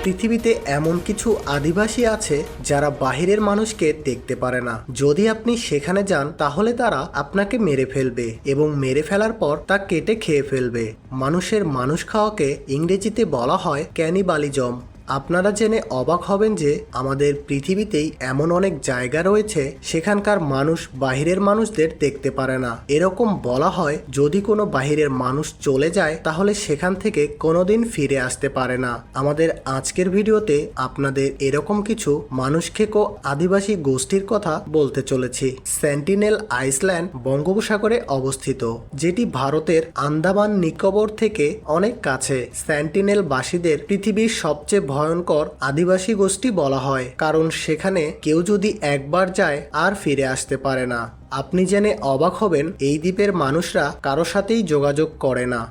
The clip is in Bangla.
পৃথিবীতে এমন কিছু আদিবাসী আছে যারা বাহিরের মানুষকে দেখতে পারে না। যদি আপনি সেখানে যান তাহলে তারা আপনাকে মেরে ফেলবে এবং মেরে ফেলার পর তা কেটে খেয়ে ফেলবে। মানুষের মানুষ খাওয়াকে ইংরেজিতে বলা হয় ক্যানিবালিজম। আপনারা জেনে অবাক হবেন যে আমাদের পৃথিবীতেই এমন অনেক জায়গা রয়েছে সেখানকার মানুষ বাহিরের মানুষদের দেখতে পারে না। এরকম বলা হয় যদি কোনো বাহিরের মানুষ চলে যায় তাহলে সেখান থেকে কোনোদিন ফিরে আসতে পারে না। আমাদের আজকের ভিডিওতে আপনাদের এরকম কিছু মানুষ খেকো আদিবাসী গোষ্ঠীর কথা বলতে চলেছি। সেন্টিনেল আইল্যান্ড বঙ্গোপসাগরে অবস্থিত, যেটি ভারতের আন্দামান নিকোবর থেকে অনেক কাছে। সেন্টিনেল বাসীদের পৃথিবীর সবচেয়ে ভয়ঙ্কর আদিবাসী গোষ্ঠী বলা হয়, কারণ সেখানে কেউ যদি একবার যায় আর ফিরে আসতে পারে না। আপনি জেনে অবাক হবেন এই দ্বীপের মানুষরা কারো সাথেই যোগাযোগ করে না।